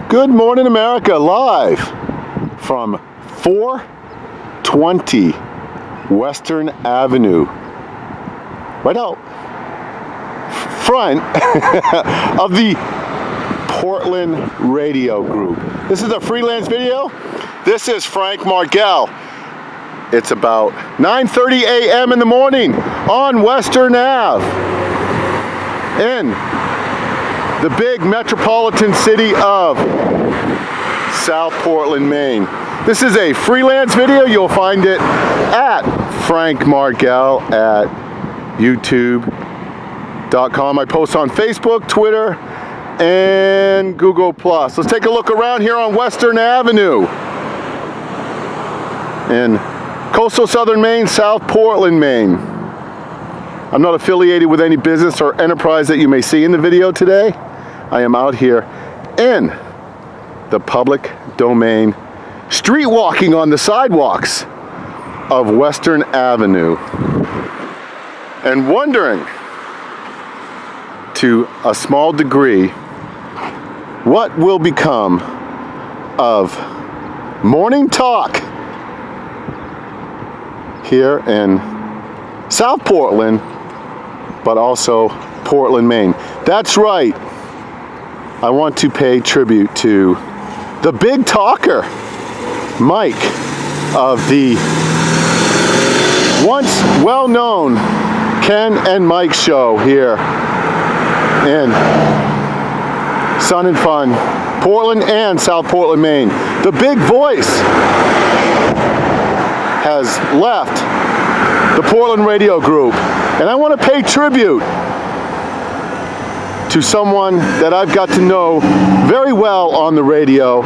Good Morning America, live from 420 Western Avenue, right out front of the Portland Radio Group. This is a freelance video. This is Frank Margell. It's about 9:30 a.m. in the morning on Western Ave in the big metropolitan city of South Portland, Maine. This is a freelance video. You'll find it at Frank Margell at youtube.com. I post on Facebook, Twitter, and Google+. Let's take a look around here on Western Avenue in coastal southern Maine, South Portland, Maine. I'm not affiliated with any business or enterprise that you may see in the video today. I am out here in the public domain, street walking on the sidewalks of Western Avenue and wondering, to a small degree, what will become of morning talk here in South Portland, but also Portland, Maine. That's right. I want to pay tribute to the big talker, Mike, of the once well-known Ken and Mike show here in Sun and Fun, Portland and South Portland, Maine. The big voice has left the Portland Radio Group, and I want to pay tribute to someone that I've got to know very well on the radio,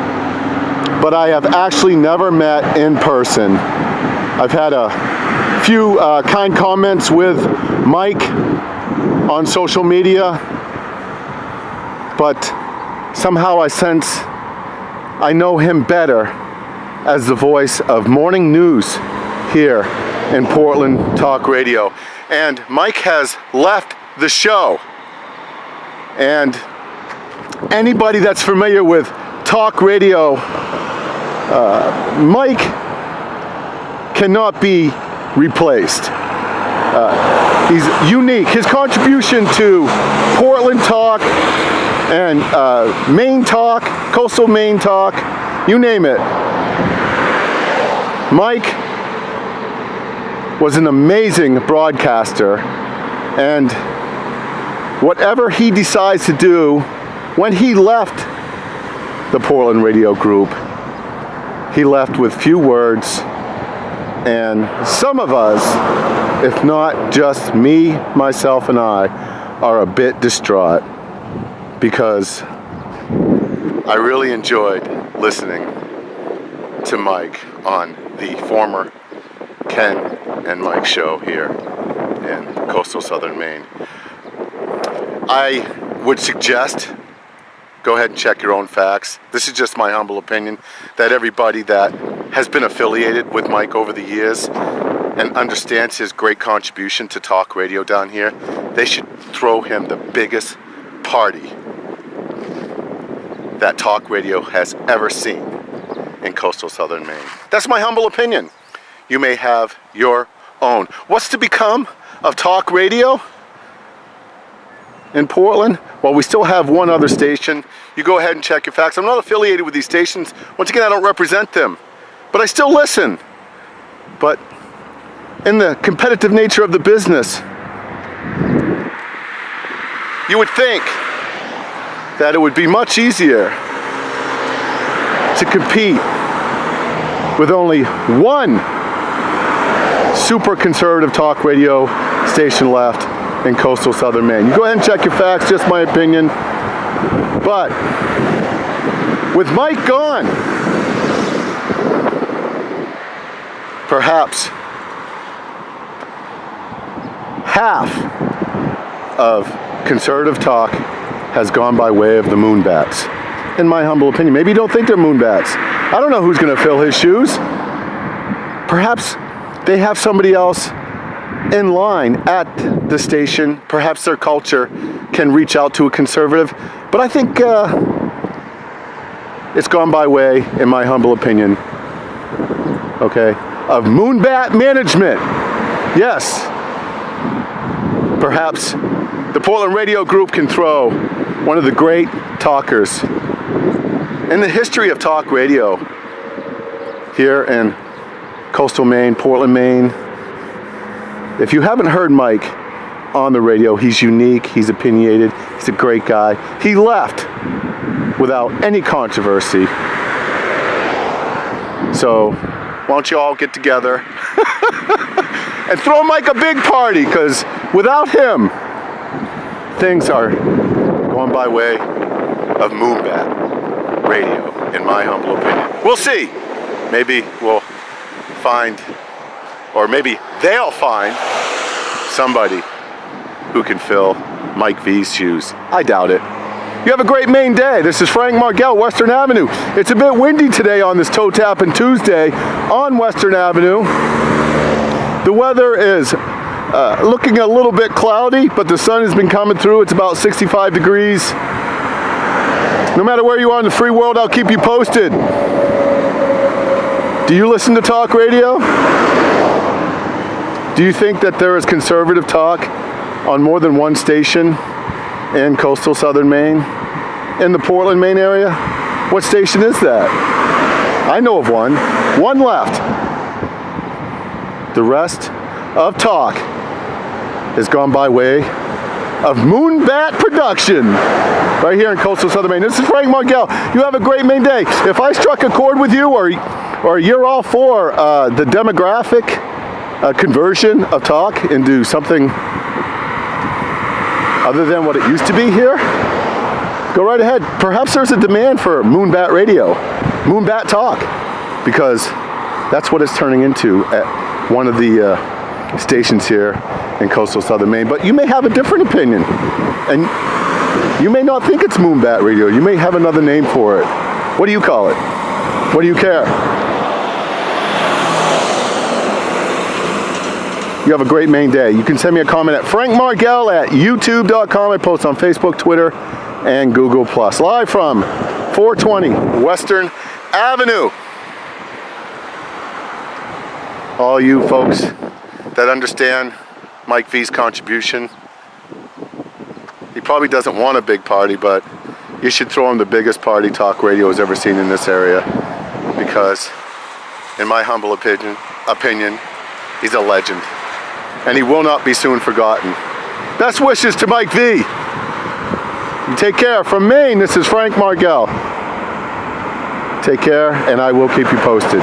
but I have actually never met in person. I've had a few kind comments with Mike on social media, but somehow I sense I know him better as the voice of morning news here in Portland Talk Radio. And Mike has left the show. And anybody that's familiar with talk radio, Mike cannot be replaced. He's unique. His contribution to Portland Talk and Maine Talk, coastal Maine Talk, you name it. Mike was an amazing broadcaster, and whatever he decides to do, when he left the Portland Radio Group, he left with few words, and some of us, if not just me, myself, and I, are a bit distraught because I really enjoyed listening to Mike on the former Ken and Mike show here in coastal southern Maine. I would suggest, go ahead and check your own facts. This is just my humble opinion, that everybody that has been affiliated with Mike over the years and understands his great contribution to talk radio down here, they should throw him the biggest party that talk radio has ever seen in coastal southern Maine. That's my humble opinion. You may have your own. What's to become of talk radio in Portland? Well, we still have one other station. You go ahead and check your facts. I'm not affiliated with these stations. Once again, I don't represent them, but I still listen. But in the competitive nature of the business, you would think that it would be much easier to compete with only one super conservative talk radio station left in coastal southern Maine. You go ahead and check your facts, just my opinion. But with Mike gone, perhaps half of conservative talk has gone by way of the Moonbats, in my humble opinion. Maybe you don't think they're Moonbats. I don't know who's going to fill his shoes. Perhaps they have somebody else in line at the station. Perhaps their culture can reach out to a conservative. But I think it's gone by way, in my humble opinion, okay, of Moonbat management. Yes, perhaps the Portland Radio Group can throw one of the great talkers in the history of talk radio here in coastal Maine, Portland, Maine. If you haven't heard Mike on the radio, he's unique, he's opinionated, he's a great guy. He left without any controversy. So why don't you all get together and throw Mike a big party, because without him, things are going by way of Moonbat Radio, in my humble opinion. We'll see. Maybe we'll find, or maybe they'll find somebody who can fill Mike V's shoes. I doubt it. You have a great Maine day. This is Frank Margell, Western Avenue. It's a bit windy today on this Toe Tapping Tuesday on Western Avenue. The weather is looking a little bit cloudy, but the sun has been coming through. It's about 65 degrees. No matter where you are in the free world, I'll keep you posted. Do you listen to talk radio? Do you think that there is conservative talk on more than one station in coastal southern Maine, in the Portland, Maine area? What station is that? I know of one. One left. The rest of talk has gone by way of Moonbat Production right here in coastal southern Maine. This is Frank Margell. You have a great Maine day. If I struck a chord with you, or you're all for the demographic conversion of talk into something other than what it used to be here, go right ahead. Perhaps there's a demand for Moonbat Radio, Moonbat Talk, because that's what it's turning into at one of the stations here in coastal southern Maine. But you may have a different opinion, and you may not think it's Moonbat Radio. You may have another name for it. What do you call it? What do you care? You have a great Maine day. You can send me a comment at frankmargell@youtube.com. I post on Facebook, Twitter, and Google+. Live from 420 Western Avenue. All you folks that understand Mike V's contribution, he probably doesn't want a big party, but you should throw him the biggest party talk radio has ever seen in this area, because in my humble opinion, he's a legend. And he will not be soon forgotten. Best wishes to Mike V. You take care. From Maine, this is Frank Margell. Take care, and I will keep you posted.